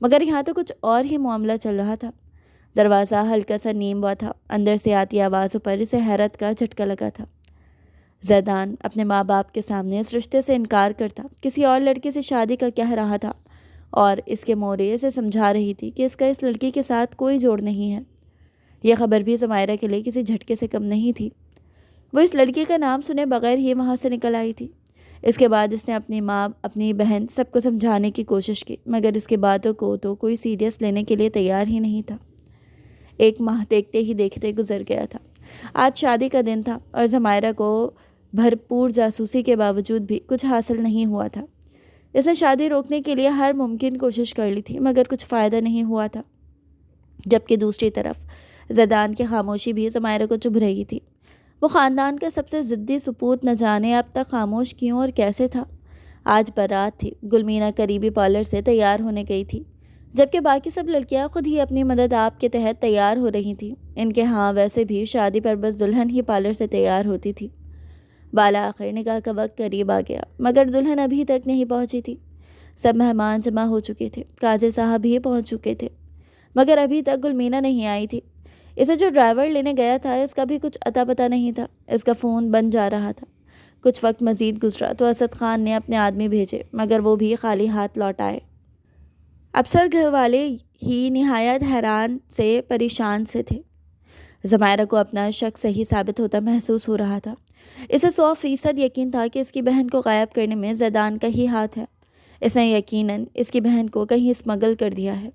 مگر یہاں تو کچھ اور ہی معاملہ چل رہا تھا۔ دروازہ ہلکا سا نیم ہوا تھا، اندر سے آتی آوازوں پر اسے حیرت کا جھٹکا لگا تھا۔ زیدان اپنے ماں باپ کے سامنے اس رشتے سے انکار کرتا، کسی اور لڑکی سے شادی کا کہہ رہا تھا، اور اس کے مورے اسے سمجھا رہی تھی کہ اس کا اس لڑکی کے ساتھ کوئی جوڑ نہیں ہے۔ یہ خبر بھی ضمائرہ کے لیے کسی جھٹکے سے کم نہیں تھی۔ وہ اس لڑکی کا نام سنے بغیر ہی وہاں سے نکل آئی تھی۔ اس کے بعد اس نے اپنی ماں، اپنی بہن، سب کو سمجھانے کی کوشش کی، مگر اس کی باتوں کو تو کوئی سیریس لینے کے لیے تیار ہی نہیں تھا۔ 1 ماہ دیکھتے ہی دیکھتے گزر گیا تھا۔ آج شادی کا دن تھا اور ضمائرہ کو بھرپور جاسوسی کے باوجود بھی کچھ حاصل نہیں ہوا تھا۔ اس نے شادی روکنے کے لیے ہر ممکن کوشش کر لی تھی، مگر کچھ فائدہ نہیں ہوا تھا۔ جبکہ دوسری طرف زیدان کی خاموشی بھی ضمائرہ کو چبھ رہی تھی۔ وہ خاندان کا سب سے ضدی سپوت نہ جانے اب تک خاموش کیوں اور کیسے تھا۔ آج بارات تھی۔ گلمینا قریبی پارلر سے تیار ہونے گئی تھی، جبکہ باقی سب لڑکیاں خود ہی اپنی مدد آپ کے تحت تیار ہو رہی تھیں۔ ان کے ہاں ویسے بھی شادی پر بس دلہن ہی پارلر سے تیار ہوتی تھی۔ بالآخر نکاح کا وقت قریب آ گیا، مگر دلہن ابھی تک نہیں پہنچی تھی۔ سب مہمان جمع ہو چکے تھے، قاضی صاحب بھی پہنچ چکے تھے، مگر ابھی تک گلمینا نہیں آئی تھی۔ اسے جو ڈرائیور لینے گیا تھا اس کا بھی کچھ اتا پتہ نہیں تھا۔ اس کا فون بند جا رہا تھا۔ کچھ وقت مزید گزرا تو اسد خان نے اپنے آدمی بھیجے، مگر وہ بھی خالی ہاتھ لوٹ آئے۔ افسر گھر والے ہی نہایت حیران سے پریشان سے تھے۔ ضمائرہ کو اپنا شک صحیح ثابت ہوتا محسوس ہو رہا تھا۔ اسے 100% یقین تھا کہ اس کی بہن کو غائب کرنے میں زیدان کا ہی ہاتھ ہے۔ اس نے یقیناً اس کی بہن کو کہیں اسمگل کر دیا ہے۔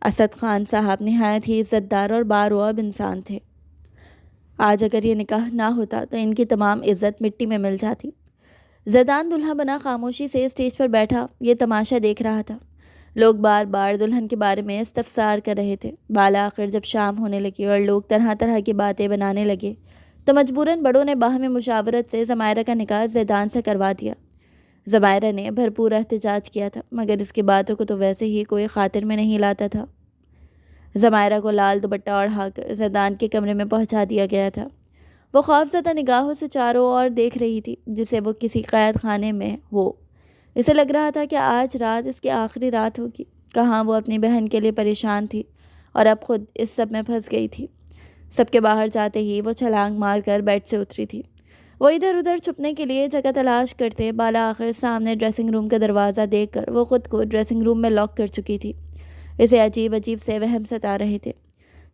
اسد خان صاحب نہایت ہی عزت دار اور بارواب انسان تھے۔ آج اگر یہ نکاح نہ ہوتا تو ان کی تمام عزت مٹی میں مل جاتی۔ زیدان دلہا بنا خاموشی سے اسٹیج پر بیٹھا یہ تماشا دیکھ رہا تھا۔ لوگ بار بار دلہن کے بارے میں استفسار کر رہے تھے۔ بالآخر جب شام ہونے لگی اور لوگ طرح طرح کی باتیں بنانے لگے تو مجبوراً بڑوں نے باہمی مشاورت سے ضمائرہ کا نکاح زیدان سے کروا دیا۔ ضمائرہ نے بھرپور احتجاج کیا تھا، مگر اس کی باتوں کو تو ویسے ہی کوئی خاطر میں نہیں لاتا تھا۔ ضمائرہ کو لال دوپٹہ اوڑھا کر زیدان کے کمرے میں پہنچا دیا گیا تھا۔ وہ خوفزدہ نگاہوں سے چاروں اور دیکھ رہی تھی، جسے وہ کسی قید خانے میں ہو۔ اسے لگ رہا تھا کہ آج رات اس کی آخری رات ہوگی۔ کہاں وہ اپنی بہن کے لیے پریشان تھی اور اب خود اس سب میں پھنس گئی تھی۔ سب کے باہر جاتے ہی وہ چھلانگ مار کر بیڈ سے اتری تھی۔ وہ ادھر ادھر چھپنے کے لیے جگہ تلاش کرتے بالآخر سامنے ڈریسنگ روم کا دروازہ دیکھ کر وہ خود کو ڈریسنگ روم میں لاک کر چکی تھی۔ اسے عجیب عجیب سے وہم ستا رہے تھے۔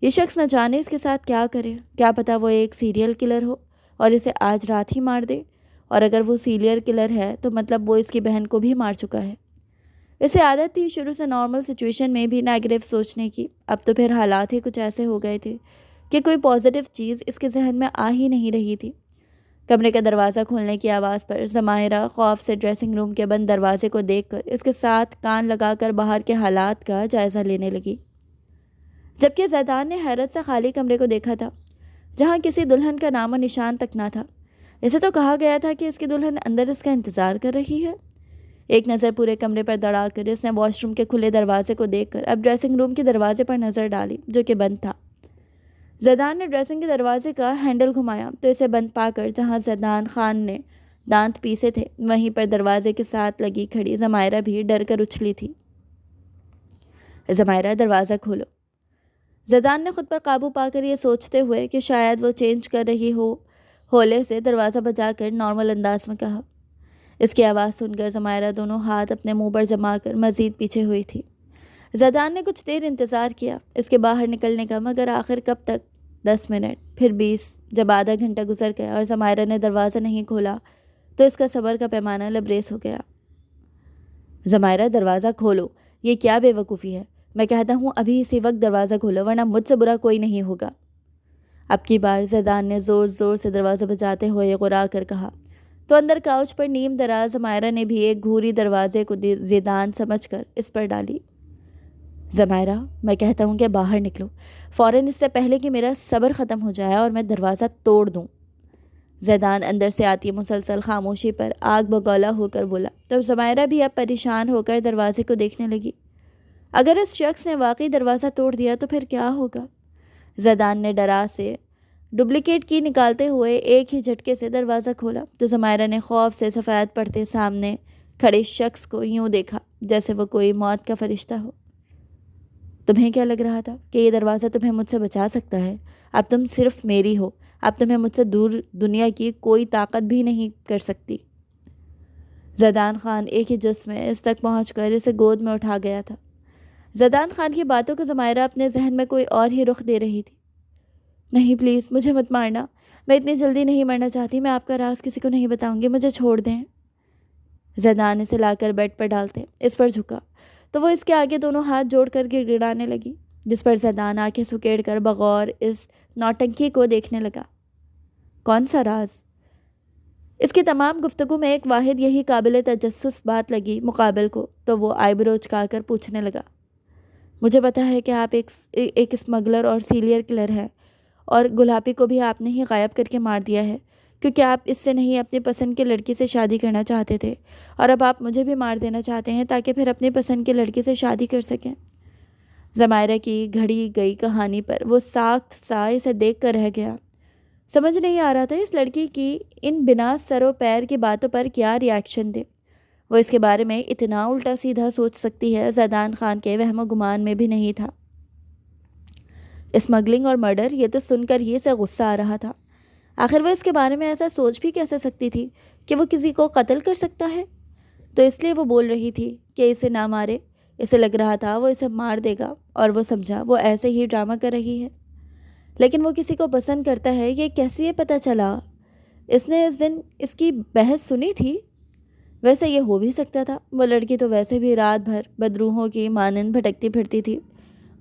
یہ شخص نہ جانے اس کے ساتھ کیا کرے، کیا پتہ وہ ایک سیریل کلر ہو اور اسے آج رات ہی مار دے، اور اگر وہ سیریل کلر ہے تو مطلب وہ اس کی بہن کو بھی مار چکا ہے۔ اسے عادت تھی شروع سے نارمل سچویشن میں بھی نیگیٹو سوچنے کی، اب تو پھر حالات ہی کچھ ایسے ہو گئے تھے کہ کوئی پازیٹیو چیز اس کے ذہن میں آ ہی نہیں رہی تھی۔ کمرے کا دروازہ کھولنے کی آواز پر ضمائرہ خوف سے ڈریسنگ روم کے بند دروازے کو دیکھ کر اس کے ساتھ کان لگا کر باہر کے حالات کا جائزہ لینے لگی، جبکہ زیدان نے حیرت سے خالی کمرے کو دیکھا تھا، جہاں کسی دلہن کا نام و نشان تک نہ تھا۔ اسے تو کہا گیا تھا کہ اس کی دلہن اندر اس کا انتظار کر رہی ہے۔ ایک نظر پورے کمرے پر دوڑا کر اس نے واش روم کے کھلے دروازے کو دیکھ کر اب ڈریسنگ روم کے دروازے پر نظر ڈالی، جو کہ بند تھا۔ زیدان نے ڈریسنگ کے دروازے کا ہینڈل گھمایا تو اسے بند پا کر جہاں زیدان خان نے دانت پیسے تھے وہیں پر دروازے کے ساتھ لگی کھڑی ضمائرہ بھی ڈر کر اچھلی تھی۔ ضمائرہ، دروازہ کھولو۔ زیدان نے خود پر قابو پا کر یہ سوچتے ہوئے کہ شاید وہ چینج کر رہی ہو، ہولے سے دروازہ بجا کر نارمل انداز میں کہا۔ اس کی آواز سن کر ضمائرہ دونوں ہاتھ اپنے منہ پر جما کر مزید پیچھے ہوئی تھی۔ زیدان نے کچھ دیر انتظار کیا اس کے باہر نکلنے کا، مگر آخر کب تک؟ 10 منٹ، پھر 20۔ جب آدھا گھنٹہ گزر گیا اور ضمائرہ نے دروازہ نہیں کھولا تو اس کا صبر کا پیمانہ لبریز ہو گیا۔ ضمائرہ، دروازہ کھولو، یہ کیا بے وقوفی ہے؟ میں کہتا ہوں ابھی اسی وقت دروازہ کھولو، ورنہ مجھ سے برا کوئی نہیں ہوگا۔ اب کی بار زیدان نے زور زور سے دروازہ بجاتے ہوئے غرا کر کہا تو اندر کاؤچ پر نیم دراز ضمائرہ نے بھی ایک گھوری دروازے کو زیدان سمجھ کر اس پر ڈالی۔ ضمائرہ، میں کہتا ہوں کہ باہر نکلو فوراً، اس سے پہلے کہ میرا صبر ختم ہو جائے اور میں دروازہ توڑ دوں۔ زیدان اندر سے آتی مسلسل خاموشی پر آگ بگولا ہو کر بولا تو ضمائرہ بھی اب پریشان ہو کر دروازے کو دیکھنے لگی۔ اگر اس شخص نے واقعی دروازہ توڑ دیا تو پھر کیا ہوگا؟ زیدان نے ڈرا سے ڈپلیکیٹ کی نکالتے ہوئے ایک ہی جھٹکے سے دروازہ کھولا تو ضمائرہ نے خوف سے سفید پڑتے سامنے کھڑے شخص کو یوں دیکھا جیسے وہ کوئی موت کا فرشتہ ہو۔ تمہیں کیا لگ رہا تھا کہ یہ دروازہ تمہیں مجھ سے بچا سکتا ہے؟ اب تم صرف میری ہو، اب تمہیں مجھ سے دور دنیا کی کوئی طاقت بھی نہیں کر سکتی۔ زیدان خان ایک ہی جسم میں اس تک پہنچ کر اسے گود میں اٹھا گیا تھا۔ زیدان خان کی باتوں کو زمائرہ اپنے ذہن میں کوئی اور ہی رخ دے رہی تھی۔ نہیں پلیز مجھے مت مارنا، میں اتنی جلدی نہیں مرنا چاہتی، میں آپ کا راز کسی کو نہیں بتاؤں گی، مجھے چھوڑ دیں۔ زیدان اسے لا کر بیڈ پر ڈالتے اس پر جھکا تو وہ اس کے آگے دونوں ہاتھ جوڑ کر گڑ گڑانے لگی، جس پر زیدان آنکھیں سکیڑ کر بغور اس نوٹنکی کو دیکھنے لگا۔ کون سا راز؟ اس کی تمام گفتگو میں ایک واحد یہی قابل تجسس بات لگی مقابل کو تو وہ آئی برو چکا کر پوچھنے لگا، مجھے پتا ہے کہ آپ ایک اسمگلر اور سیریل کلر ہیں، اور گلابی کو بھی آپ نے ہی غائب کر کے مار دیا ہے کیونکہ آپ اس سے نہیں اپنی پسند کی لڑکی سے شادی کرنا چاہتے تھے، اور اب آپ مجھے بھی مار دینا چاہتے ہیں تاکہ پھر اپنی پسند کی لڑکی سے شادی کر سکیں۔ زمائرہ کی گھڑی گئی کہانی پر وہ ساخت سا اسے دیکھ کر رہ گیا۔ سمجھ نہیں آ رہا تھا اس لڑکی کی ان بنا سر و پیر کی باتوں پر کیا ری ایکشن دے۔ وہ اس کے بارے میں اتنا الٹا سیدھا سوچ سکتی ہے زیدان خان کے وہم و گمان میں بھی نہیں تھا۔ اسمگلنگ اور مرڈر، یہ تو سن کر ہی اسے غصہ آ رہا تھا۔ آخر وہ اس کے بارے میں ایسا سوچ بھی کیسے سکتی تھی کہ وہ کسی کو قتل کر سکتا ہے؟ تو اس لیے وہ بول رہی تھی کہ اسے نہ مارے، اسے لگ رہا تھا وہ اسے مار دے گا، اور وہ سمجھا وہ ایسے ہی ڈرامہ کر رہی ہے۔ لیکن وہ کسی کو پسند کرتا ہے یہ کیسے پتہ چلا؟ اس نے اس دن اس کی بحث سنی تھی؟ ویسے یہ ہو بھی سکتا تھا، وہ لڑکی تو ویسے بھی رات بھر بدروحوں کی مانند بھٹکتی پھرتی تھی،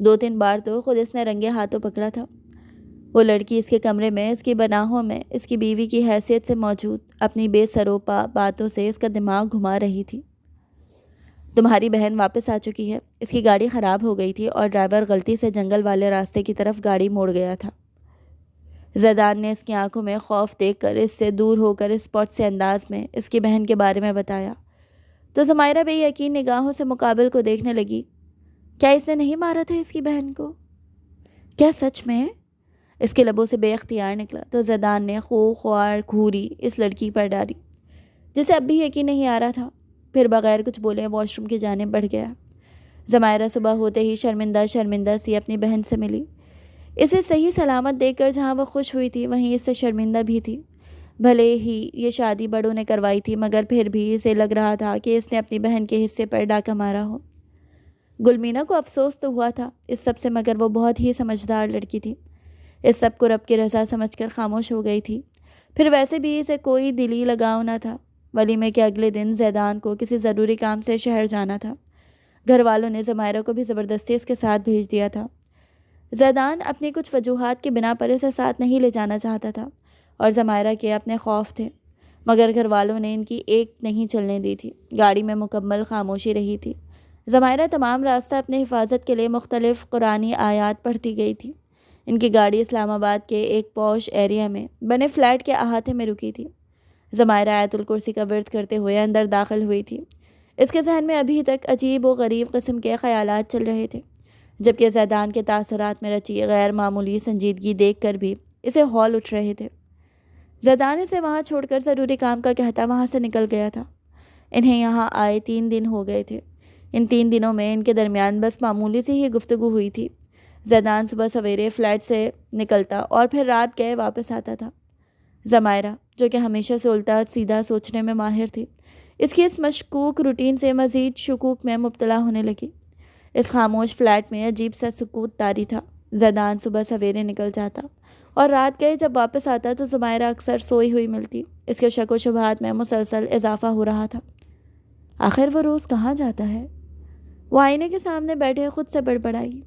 2-3 بار تو خود اس نے رنگے ہاتھوں پکڑا تھا۔ وہ لڑکی اس کے کمرے میں اس کی بناہوں میں اس کی بیوی کی حیثیت سے موجود اپنی بے سروپا باتوں سے اس کا دماغ گھما رہی تھی۔ تمہاری بہن واپس آ چکی ہے، اس کی گاڑی خراب ہو گئی تھی اور ڈرائیور غلطی سے جنگل والے راستے کی طرف گاڑی موڑ گیا تھا۔ زیدان نے اس کی آنکھوں میں خوف دیکھ کر اس سے دور ہو کر اسپاٹ سے انداز میں اس کی بہن کے بارے میں بتایا تو زمائرہ بے یقین نگاہوں سے مقابل کو دیکھنے لگی۔ کیا اس نے نہیں مارا تھا اس کی بہن کو؟ کیا سچ میں؟ اس کے لبوں سے بے اختیار نکلا تو زیدان نے خوار گھوری اس لڑکی پر ڈالی جسے اب بھی یقین نہیں آ رہا تھا، پھر بغیر کچھ بولے واش روم کی جانب بڑھ گیا۔ زمائرہ صبح ہوتے ہی شرمندہ سی اپنی بہن سے ملی۔ اسے صحیح سلامت دیکھ کر جہاں وہ خوش ہوئی تھی وہیں اس سے شرمندہ بھی تھی۔ بھلے ہی یہ شادی بڑوں نے کروائی تھی مگر پھر بھی اسے لگ رہا تھا کہ اس نے اپنی بہن کے حصے پر ڈاکہ مارا ہو۔ گلمینا کو افسوس تو ہوا تھا اس سب سے، مگر وہ بہت ہی سمجھدار لڑکی تھی، اس سب کو رب کی رضا سمجھ کر خاموش ہو گئی تھی۔ پھر ویسے بھی اسے کوئی دلی لگاؤ نہ تھا۔ ولیمے کے اگلے دن زیدان کو کسی ضروری کام سے شہر جانا تھا۔ گھر والوں نے زمائرہ کو بھی زبردستی اس کے ساتھ بھیج دیا تھا۔ زیدان اپنی کچھ وجوہات کی بنا پر اسے ساتھ نہیں لے جانا چاہتا تھا اور زمائرہ کے اپنے خوف تھے، مگر گھر والوں نے ان کی ایک نہیں چلنے دی تھی۔ گاڑی میں مکمل خاموشی رہی تھی۔ زمائرہ تمام راستہ اپنے حفاظت کے لیے مختلف قرآنی آیات پڑھتی گئی تھی۔ ان کی گاڑی اسلام آباد کے ایک پوش ایریا میں بنے فلیٹ کے احاطے میں رکی تھی۔ زمائرہ آیت الکرسی کا ورد کرتے ہوئے اندر داخل ہوئی تھی۔ اس کے ذہن میں ابھی تک عجیب و غریب قسم کے خیالات چل رہے تھے، جبکہ زیدان کے تاثرات میں رچی غیر معمولی سنجیدگی دیکھ کر بھی اسے ہول اٹھ رہے تھے۔ زیدان اسے وہاں چھوڑ کر ضروری کام کا کہتا وہاں سے نکل گیا تھا۔ انہیں یہاں آئے 3 دن ہو گئے تھے۔ ان 3 دنوں میں ان کے درمیان بس معمولی سی ہی گفتگو ہوئی تھی۔ زیدان صبح سویرے فلیٹ سے نکلتا اور پھر رات گئے واپس آتا تھا۔ زمائرہ، جو کہ ہمیشہ سے الٹا سیدھا سوچنے میں ماہر تھی، اس کی اس مشکوک روٹین سے مزید شکوک میں مبتلا ہونے لگی۔ اس خاموش فلیٹ میں عجیب سا سکوت طاری تھا۔ زیدان صبح سویرے نکل جاتا اور رات گئے جب واپس آتا تو زمائرہ اکثر سوئی ہوئی ملتی۔ اس کے شک و شبہات میں مسلسل اضافہ ہو رہا تھا۔ آخر وہ روز کہاں جاتا ہے؟ وہ آئینے کے سامنے بیٹھے خود سے بڑبڑائی،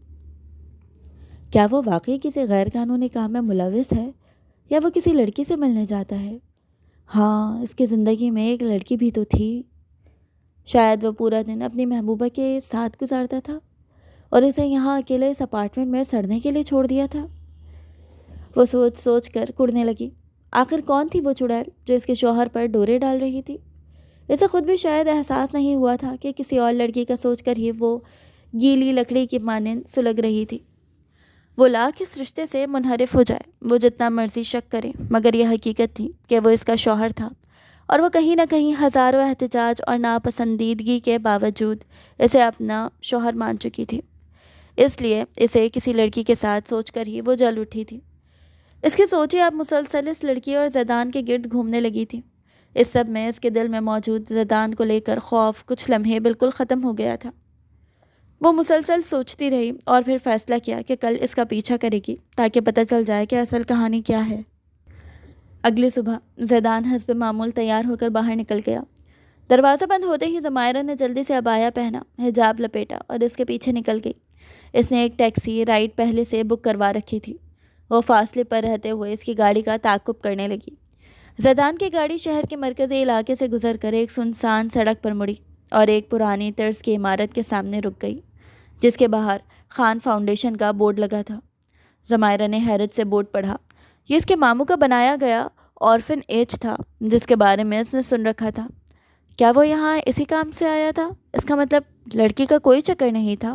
کیا وہ واقعی کسی غیر قانونی کام میں ملوث ہے یا وہ کسی لڑکی سے ملنے جاتا ہے؟ ہاں، اس کی زندگی میں ایک لڑکی بھی تو تھی۔ شاید وہ پورا دن اپنی محبوبہ کے ساتھ گزارتا تھا اور اسے یہاں اکیلے اس اپارٹمنٹ میں سڑنے کے لیے چھوڑ دیا تھا۔ وہ سوچ سوچ کر کڑنے لگی، آخر کون تھی وہ چڑیل جو اس کے شوہر پر ڈورے ڈال رہی تھی؟ اسے خود بھی شاید احساس نہیں ہوا تھا کہ کسی اور لڑکی کا سوچ کر ہی وہ گیلی لکڑی کی مانند سلگ رہی تھی۔ وہ لاکھ اس رشتے سے منحرف ہو جائے، وہ جتنا مرضی شک کرے، مگر یہ حقیقت تھی کہ وہ اس کا شوہر تھا اور وہ کہیں نہ کہیں ہزاروں احتجاج اور ناپسندیدگی کے باوجود اسے اپنا شوہر مان چکی تھی۔ اس لیے اسے کسی لڑکی کے ساتھ سوچ کر ہی وہ جل اٹھی تھی۔ اس کی سوچیں اب مسلسل اس لڑکی اور زیدان کے گرد گھومنے لگی تھی۔ اس سب میں اس کے دل میں موجود زیدان کو لے کر خوف کچھ لمحے بالکل ختم ہو گیا تھا۔ وہ مسلسل سوچتی رہی اور پھر فیصلہ کیا کہ کل اس کا پیچھا کرے گی تاکہ پتہ چل جائے کہ اصل کہانی کیا ہے۔ اگلی صبح زیدان حسب معمول تیار ہو کر باہر نکل گیا۔ دروازہ بند ہوتے ہی ضمائرہ نے جلدی سے عبایا پہنا، حجاب لپیٹا اور اس کے پیچھے نکل گئی۔ اس نے ایک ٹیکسی رائڈ پہلے سے بک کروا رکھی تھی۔ وہ فاصلے پر رہتے ہوئے اس کی گاڑی کا تعاقب کرنے لگی۔ زیدان کی گاڑی شہر کے مرکزی علاقے سے گزر کر ایک سنسان سڑک پر مڑی اور ایک پرانی طرز کی عمارت کے سامنے رک گئی جس کے باہر خان فاؤنڈیشن کا بورڈ لگا تھا۔ ضمائرہ نے حیرت سے بورڈ پڑھا۔ یہ اس کے ماموں کا بنایا گیا آرفن ایج تھا جس کے بارے میں اس نے سن رکھا تھا۔ کیا وہ یہاں اسی کام سے آیا تھا؟ اس کا مطلب لڑکی کا کوئی چکر نہیں تھا،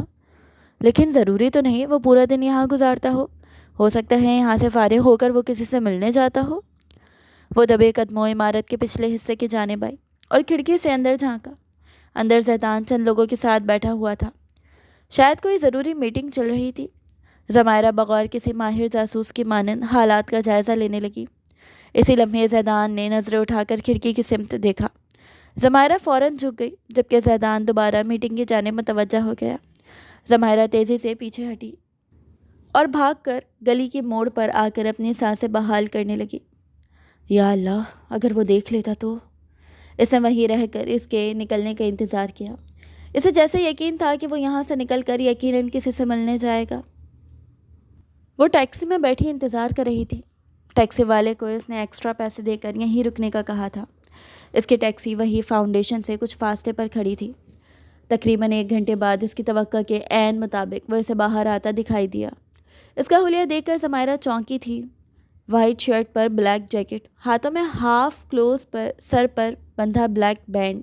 لیکن ضروری تو نہیں وہ پورا دن یہاں گزارتا ہو سکتا ہے یہاں سے فارغ ہو کر وہ کسی سے ملنے جاتا ہو۔ وہ دبے قدموں عمارت کے پچھلے حصے کی جانب آئی اور کھڑکی سے اندر جھانکا۔ اندر زیدان چند لوگوں کے ساتھ بیٹھا ہوا تھا، شاید کوئی ضروری میٹنگ چل رہی تھی۔ ضمائرہ بغور کسی ماہر جاسوس کی مانند حالات کا جائزہ لینے لگی۔ اسی لمحے زیدان نے نظریں اٹھا کر کھڑکی کی سمت دیکھا۔ ضمائرہ فوراً جھک گئی جبکہ زیدان دوبارہ میٹنگ کی جانب متوجہ ہو گیا۔ ضمائرہ تیزی سے پیچھے ہٹی اور بھاگ کر گلی کی موڑ پر آ کر اپنی سانسیں بحال کرنے لگی۔ یا اللہ، اگر وہ دیکھ لیتا تو؟ اس نے وہیں رہ کر اس کے نکلنے کا انتظار کیا۔ اسے جیسے یقین تھا کہ وہ یہاں سے نکل کر یقیناً کسی سے ملنے جائے گا۔ وہ ٹیکسی میں بیٹھی انتظار کر رہی تھی۔ ٹیکسی والے کو اس نے ایکسٹرا پیسے دے کر یہیں رکنے کا کہا تھا۔ اس کی ٹیکسی وہی فاؤنڈیشن سے کچھ فاصلے پر کھڑی تھی۔ تقریباً 1 گھنٹے بعد اس کی توقع کے عین مطابق وہ اسے باہر آتا دکھائی دیا۔ اس کا حلیہ دیکھ کر ضمائرہ چونکی تھی۔ وائٹ شرٹ پر بلیک جیکٹ، ہاتھوں میں ہاف کلوز پر سر پر بندھا بلیک بینڈ۔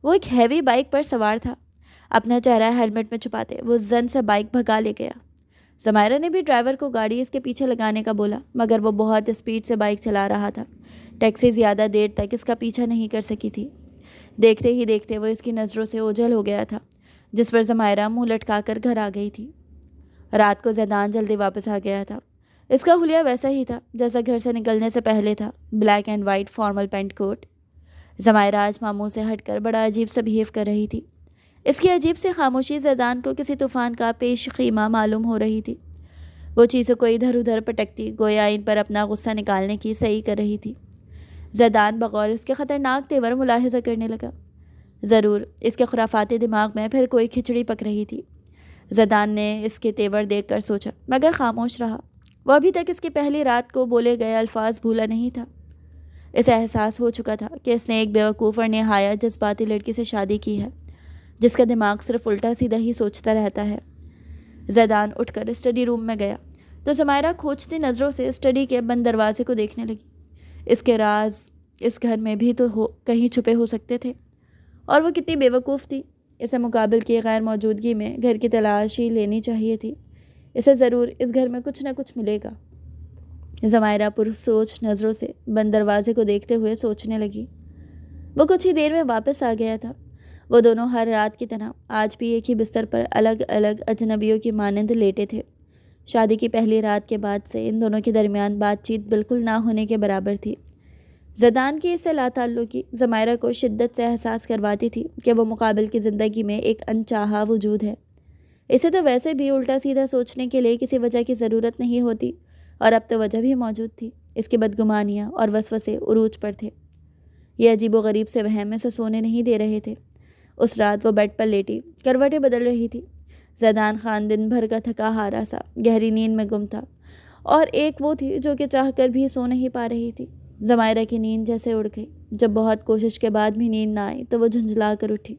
وہ ایک ہیوی بائک پر سوار تھا۔ اپنا چہرہ ہیلمٹ میں چھپاتے وہ زن سے بائک بھگا لے گیا۔ ضمائرہ نے بھی ڈرائیور کو گاڑی اس کے پیچھے لگانے کا بولا مگر وہ بہت اسپیڈ سے بائک چلا رہا تھا۔ ٹیکسی زیادہ دیر تک اس کا پیچھا نہیں کر سکی تھی۔ دیکھتے ہی دیکھتے وہ اس کی نظروں سے اوجھل ہو گیا تھا، جس پر ضمائرہ منہ لٹکا کر گھر آ گئی تھی۔ رات کو زیدان جلدی واپس آ گیا تھا۔ اس کا حلیہ ویسا ہی تھا جیسا گھر سے نکلنے سے پہلے تھا، black and white formal pant coat. ضمائرہ آج معمول سے ہٹ کر بڑا عجیب سا بہیو کر رہی تھی۔ اس کی عجیب سی خاموشی زیدان کو کسی طوفان کا پیش خیمہ معلوم ہو رہی تھی۔ وہ چیزوں کو ادھر ادھر پٹکتی گویا ان پر اپنا غصہ نکالنے کی صحیح کر رہی تھی۔ زیدان بغور اس کے خطرناک تیور ملاحظہ کرنے لگا۔ ضرور اس کے خرافاتی دماغ میں پھر کوئی کھچڑی پک رہی تھی۔ زیدان نے اس کے تیور دیکھ کر سوچا مگر خاموش رہا۔ وہ ابھی تک اس کی پہلی رات کو بولے گئے الفاظ بھولا نہیں تھا۔ اسے احساس ہو چکا تھا کہ اس نے ایک بیوقوف اور نہایت جذباتی لڑکی سے شادی کی ہے جس کا دماغ صرف الٹا سیدھا ہی سوچتا رہتا ہے۔ زیدان اٹھ کر اسٹڈی روم میں گیا تو ضمائرہ کھوجتی نظروں سے اسٹڈی کے بند دروازے کو دیکھنے لگی۔ اس کے راز اس گھر میں بھی تو کہیں چھپے ہو سکتے تھے، اور وہ کتنی بیوقوف تھی۔ اسے مقابل کی غیر موجودگی میں گھر کی تلاشی لینی چاہیے تھی۔ اسے ضرور اس گھر میں کچھ نہ کچھ ملے گا۔ ضمائرہ پرسوچ نظروں سے بند دروازے کو دیکھتے ہوئے سوچنے لگی۔ وہ کچھ ہی دیر میں واپس آ گیا تھا۔ وہ دونوں ہر رات کی طرح آج بھی ایک ہی بستر پر الگ الگ اجنبیوں کی مانند لیٹے تھے۔ شادی کی پہلی رات کے بعد سے ان دونوں کے درمیان بات چیت بالکل نہ ہونے کے برابر تھی۔ زیدان کی اس سے لاتعلقی ضمائرہ کو شدت سے احساس کرواتی تھی کہ وہ مقابل کی زندگی میں ایک انچاہا وجود ہے۔ اسے تو ویسے بھی الٹا سیدھا سوچنے کے لیے کسی وجہ کی ضرورت نہیں ہوتی، اور اب تو وجہ بھی موجود تھی۔ اس کی بدگمانیاں اور وسوسے عروج پر تھے۔ یہ عجیب و غریب سے وہم سے سونے نہیں دے رہے تھے۔ اس رات وہ بیڈ پر لیٹی کروٹیں بدل رہی تھی۔ زیدان خان دن بھر کا تھکا ہارا سا گہری نیند میں گم تھا، اور ایک وہ تھی جو کہ چاہ کر بھی سو نہیں پا رہی تھی۔ ضمائرہ کی نیند جیسے اڑ گئی۔ جب بہت کوشش کے بعد بھی نیند نہ آئی تو وہ جھنجھلا کر اٹھی۔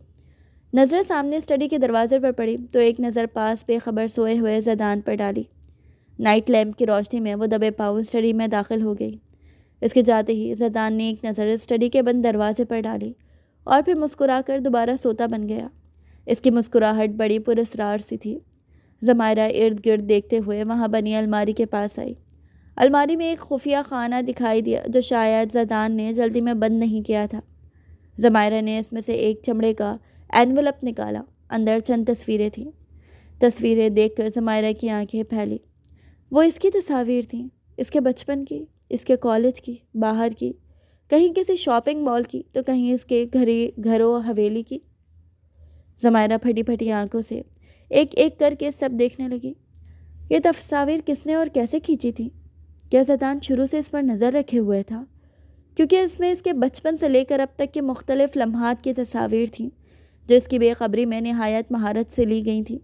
نظر سامنے اسٹڈی کے دروازے پر پڑی تو ایک نظر پاس بے خبر سوئے ہوئے زیدان پر ڈالی۔ نائٹ لیمپ کی روشنی میں وہ دبے پاؤں اسٹڈی میں داخل ہو گئی۔ اس کے جاتے ہی زیدان نے ایک نظر اسٹڈی کے بند دروازے پر ڈالی اور پھر مسکرا کر دوبارہ سوتا بن گیا۔ اس کی مسکراہٹ بڑی پراسرار سی تھی۔ ضمائرہ ارد گرد دیکھتے ہوئے وہاں بنی الماری کے پاس آئی۔ الماری میں ایک خفیہ خانہ دکھائی دیا جو شاید زیدان نے جلدی میں بند نہیں کیا تھا۔ ضمائرہ نے اس میں سے ایک چمڑے کا اینولپ نکالا۔ اندر چند تصویریں تھیں۔ تصویریں دیکھ کر زمائرہ کی آنکھیں پھیلی۔ وہ اس کی تصاویر تھیں، اس کے بچپن کی، اس کے کالج کی، باہر کی، کہیں کسی شاپنگ مال کی تو کہیں اس کے گھر و حویلی کی۔ زمائرہ پھٹی پھٹی آنکھوں سے ایک ایک کر کے سب دیکھنے لگی۔ یہ تصاویر کس نے اور کیسے کھینچی تھی؟ کیا زیدان شروع سے اس پر نظر رکھے ہوئے تھا؟ کیونکہ اس میں اس کے بچپن سے لے کر اب تک کے مختلف لمحات کی تصاویر تھیں جو اس کی بے خبری میں نہایت مہارت سے لی گئی تھیں۔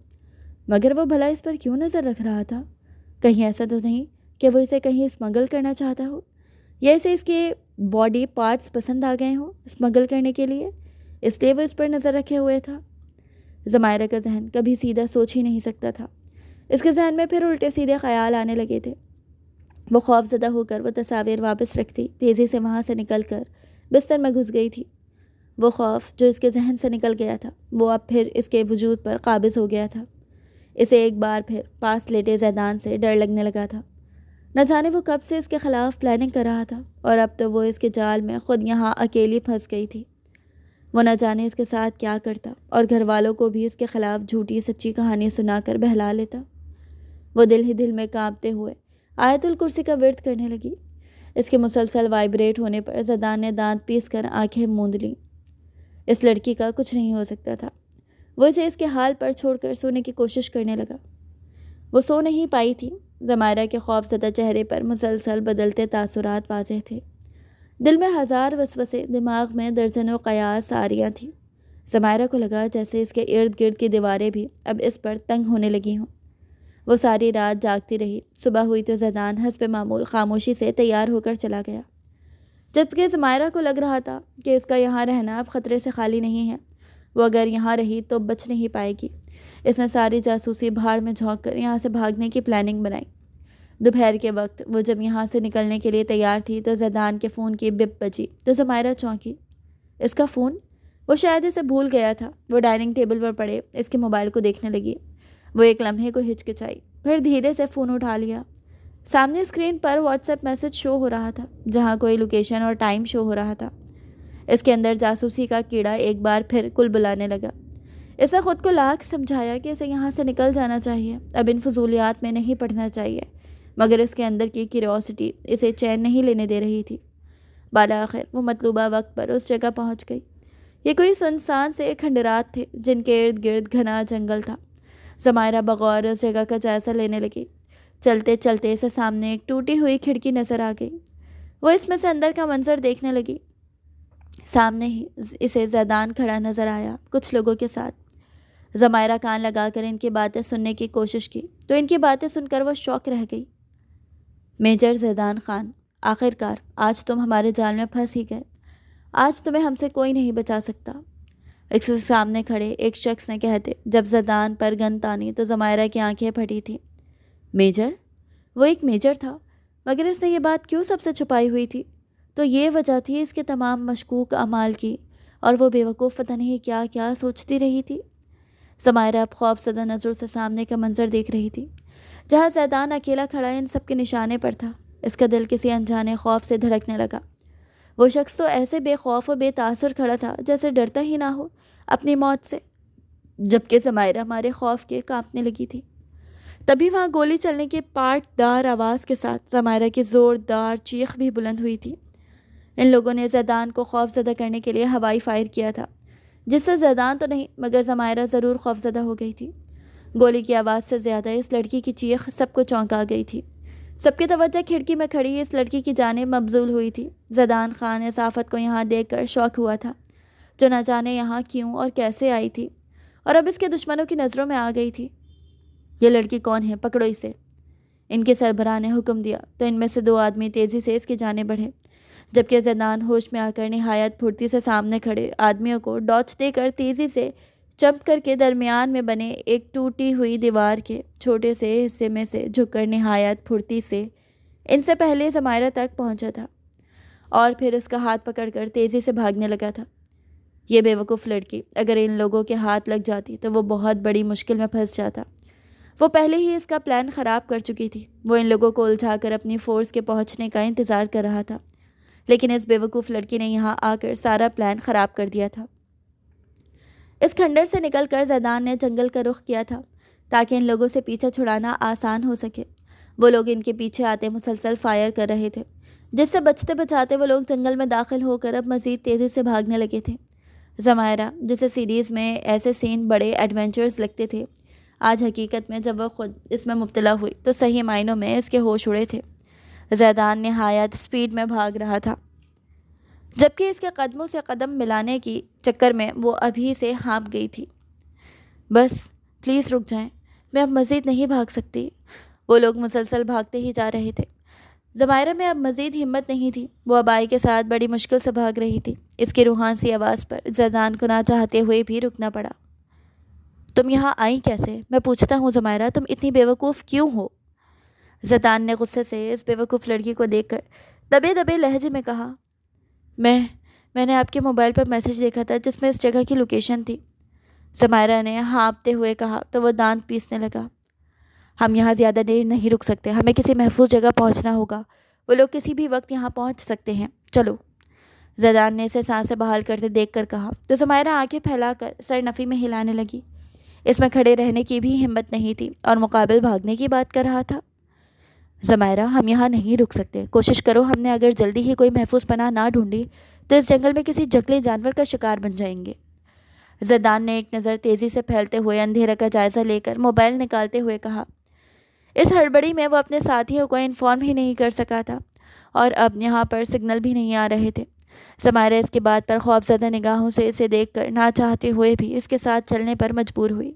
مگر وہ بھلا اس پر کیوں نظر رکھ رہا تھا؟ کہیں ایسا تو نہیں کہ وہ اسے کہیں اسمگل کرنا چاہتا ہو، یا اسے اس کے باڈی پارٹس پسند آ گئے ہوں اسمگل کرنے کے لیے، اس لیے وہ اس پر نظر رکھے ہوئے تھا۔ زمائرہ کا ذہن کبھی سیدھا سوچ ہی نہیں سکتا تھا۔ اس کے ذہن میں پھر الٹے سیدھے خیال آنے لگے تھے۔ وہ خوف زدہ ہو کر وہ تصاویر واپس رکھتی تیزی سے وہاں سے نکل کر بستر میں گھس گئی تھی۔ وہ خوف جو اس کے ذہن سے نکل گیا تھا وہ اب پھر اس کے وجود پر قابض ہو گیا تھا۔ اسے ایک بار پھر پاس لیٹے زیدان سے ڈر لگنے لگا تھا۔ نہ جانے وہ کب سے اس کے خلاف پلاننگ کر رہا تھا اور اب تو وہ اس کے جال میں خود یہاں اکیلی پھنس گئی تھی۔ وہ نہ جانے اس کے ساتھ کیا کرتا اور گھر والوں کو بھی اس کے خلاف جھوٹی سچی کہانی سنا کر بہلا لیتا۔ وہ دل ہی دل میں کانپتے ہوئے آیت الکرسی کا ورد کرنے لگی۔ اس کے مسلسل وائبریٹ ہونے پر زیدان نے دانت پیس کر آنکھیں موند لیں۔ اس لڑکی کا کچھ نہیں ہو سکتا تھا۔ وہ اسے اس کے حال پر چھوڑ کر سونے کی کوشش کرنے لگا۔ وہ سو نہیں پائی تھی۔ زمائرہ کے خوف زدہ چہرے پر مسلسل بدلتے تاثرات واضح تھے۔ دل میں ہزار وسوسے، دماغ میں درجنوں قیاس آریاں تھیں۔ زمائرہ کو لگا جیسے اس کے ارد گرد کی دیواریں بھی اب اس پر تنگ ہونے لگی ہوں۔ وہ ساری رات جاگتی رہی۔ صبح ہوئی تو زیدان حسب معمول خاموشی سے تیار ہو کر چلا گیا، جبکہ زمائرہ کو لگ رہا تھا کہ اس کا یہاں رہنا اب خطرے سے خالی نہیں ہے۔ وہ اگر یہاں رہی تو بچ نہیں پائے گی۔ اس نے ساری جاسوسی بھاڑ میں جھونک کر یہاں سے بھاگنے کی پلاننگ بنائی۔ دوپہر کے وقت وہ جب یہاں سے نکلنے کے لیے تیار تھی تو زیدان کے فون کی بپ بجی تو زمائرہ چونکی۔ اس کا فون؟ وہ شاید اسے بھول گیا تھا۔ وہ ڈائننگ ٹیبل پر پڑے اس کے موبائل کو دیکھنے لگی۔ وہ ایک لمحے کو ہچکچائی، پھر دھیرے سے فون اٹھا لیا۔ سامنے اسکرین پر واٹس ایپ میسج شو ہو رہا تھا جہاں کوئی لوکیشن اور ٹائم شو ہو رہا تھا۔ اس کے اندر جاسوسی کا کیڑا ایک بار پھر کل بلانے لگا۔ اس نے خود کو لاکھ سمجھایا کہ اسے یہاں سے نکل جانا چاہیے، اب ان فضولیات میں نہیں پڑھنا چاہیے، مگر اس کے اندر کی کیوریوسٹی اسے چین نہیں لینے دے رہی تھی۔ بالآخر وہ مطلوبہ وقت پر اس جگہ پہنچ گئی۔ یہ کوئی سنسان سے کھنڈرات تھے جن کے ارد گرد گھنا جنگل تھا۔ زمائرہ بغور اس جگہ کا جائزہ لینے لگی۔ چلتے چلتے اسے سامنے ایک ٹوٹی ہوئی کھڑکی نظر آ گئی۔ وہ اس میں سے اندر کا منظر دیکھنے لگی۔ سامنے ہی اسے زیدان کھڑا نظر آیا کچھ لوگوں کے ساتھ۔ زمائرہ کان لگا کر ان کی باتیں سننے کی کوشش کی تو ان کی باتیں سن کر وہ شوق رہ گئی۔ میجر زیدان خان، آخرکار آج تم ہمارے جال میں پھنس ہی گئے۔ آج تمہیں ہم سے کوئی نہیں بچا سکتا، اس کے سامنے کھڑے ایک شخص نے کہتے جب زیدان پر گن تانی تو زمائرہ کی آنکھیں پھٹی تھیں۔ میجر؟ وہ ایک میجر تھا، مگر اس نے یہ بات کیوں سب سے چھپائی ہوئی تھی؟ تو یہ وجہ تھی اس کے تمام مشکوک اعمال کی، اور وہ بے وقوف پتہ نہیں کیا کیا سوچتی رہی تھی۔ زمائرہ اب خوف زدہ نظروں سے سامنے کا منظر دیکھ رہی تھی جہاں زیدان اکیلا کھڑا ان سب کے نشانے پر تھا۔ اس کا دل کسی انجانے خوف سے دھڑکنے لگا۔ وہ شخص تو ایسے بے خوف و بے تاثر کھڑا تھا جیسے ڈرتا ہی نہ ہو اپنی موت سے، جبکہ زمائرہ ہمارے خوف کے کانپنے لگی تھی۔ تبھی وہاں گولی چلنے کی پاٹ دار آواز کے ساتھ زمائرہ کی زوردار چیخ بھی بلند ہوئی تھی۔ ان لوگوں نے زیدان کو خوف زدہ کرنے کے لیے ہوائی فائر کیا تھا، جس سے زیدان تو نہیں مگر زمائرہ ضرور خوف زدہ ہو گئی تھی۔ گولی کی آواز سے زیادہ اس لڑکی کی چیخ سب کو چونکا گئی تھی۔ سب کی توجہ کھڑکی میں کھڑی اس لڑکی کی جانب مبذول ہوئی تھی۔ زیدان خان اس آفت کو یہاں دیکھ کر شوق ہوا تھا جو نہ جانے یہاں کیوں اور کیسے آئی تھی، اور اب اس کے دشمنوں کی نظروں میں آ گئی تھی۔ یہ لڑکی کون ہے؟ پکڑو اسے، ان کے سربراہ نے حکم دیا تو ان میں سے 2 آدمی تیزی سے اس کی جانب بڑھے، جبکہ زیدان ہوش میں آ کر نہایت پھرتی سے سامنے کھڑے آدمیوں کو ڈاچ دے کر تیزی سے چمپ کر کے درمیان میں بنے ایک ٹوٹی ہوئی دیوار کے چھوٹے سے حصے میں سے جھک کر نہایت پھرتی سے ان سے پہلے زمائرہ تک پہنچا تھا اور پھر اس کا ہاتھ پکڑ کر تیزی سے بھاگنے لگا تھا۔ یہ بے وقوف لڑکی اگر ان لوگوں کے ہاتھ لگ جاتی تو وہ بہت بڑی مشکل میں پھنس جاتا۔ وہ پہلے ہی اس کا پلان خراب کر چکی تھی۔ وہ ان لوگوں کو الجھا کر اپنی فورس کے پہنچنے کا انتظار کر رہا تھا، لیکن اس بے وقوف لڑکی نے یہاں آ کر سارا پلان خراب کر دیا تھا۔ اس کھنڈر سے نکل کر زیدان نے جنگل کا رخ کیا تھا تاکہ ان لوگوں سے پیچھا چھڑانا آسان ہو سکے۔ وہ لوگ ان کے پیچھے آتے مسلسل فائر کر رہے تھے، جس سے بچتے بچاتے وہ لوگ جنگل میں داخل ہو کر اب مزید تیزی سے بھاگنے لگے تھے۔ ضمائرہ، جسے سیریز میں ایسے سین بڑے ایڈونچرز لگتے تھے، آج حقیقت میں جب وہ خود اس میں مبتلا ہوئی تو صحیح معنوں میں اس کے ہوش اڑے تھے۔ زیدان نہایت سپیڈ میں بھاگ رہا تھا، جبکہ اس کے قدموں سے قدم ملانے کی چکر میں وہ ابھی سے ہانپ گئی تھی۔ بس پلیز رک جائیں، میں اب مزید نہیں بھاگ سکتی۔ وہ لوگ مسلسل بھاگتے ہی جا رہے تھے۔ ضمائرہ میں اب مزید ہمت نہیں تھی۔ وہ ابائی کے ساتھ بڑی مشکل سے بھاگ رہی تھی۔ اس کی روحان سی آواز پر زیدان کو نہ چاہتے ہوئے بھی رکنا پڑا۔ تم یہاں آئیں کیسے؟ میں پوچھتا ہوں ضمائرہ، تم اتنی بیوقوف کیوں ہو؟ زیدان نے غصے سے اس بیوقوف لڑکی کو دیکھ کر دبے دبے لہجے میں کہا، میں نے آپ کے موبائل پر میسج دیکھا تھا جس میں اس جگہ کی لوکیشن تھی۔ ضمائرہ نے ہانپتے ہوئے کہا تو وہ دانت پیسنے لگا۔ ہم یہاں زیادہ دیر نہیں رک سکتے، ہمیں کسی محفوظ جگہ پہنچنا ہوگا۔ وہ لوگ کسی بھی وقت یہاں پہنچ سکتے ہیں، چلو۔ زیدان نے اسے سانسیں بحال کرتے دیکھ کر کہا تو ضمائرہ آنکھیں پھیلا کر سر نفی میں ہلانے لگی۔ اس میں کھڑے رہنے کی بھی ہمت نہیں تھی اور مقابل بھاگنے کی بات کر رہا تھا۔ ضمائرہ، ہم یہاں نہیں رک سکتے، کوشش کرو، ہم نے اگر جلدی ہی کوئی محفوظ پناہ نہ ڈھونڈی تو اس جنگل میں کسی جنگلی جانور کا شکار بن جائیں گے۔ زیدان نے ایک نظر تیزی سے پھیلتے ہوئے اندھیرے کا جائزہ لے کر موبائل نکالتے ہوئے کہا۔ اس ہڑبڑی میں وہ اپنے ساتھیوں کو انفارم ہی نہیں کر سکا تھا اور اب یہاں پر سگنل بھی نہیں آ رہے تھے۔ ضمائرہ اس کی بات پر خوفزدہ نگاہوں سے اسے دیکھ کر نہ چاہتے ہوئے بھی اس کے ساتھ چلنے پر مجبور ہوئی۔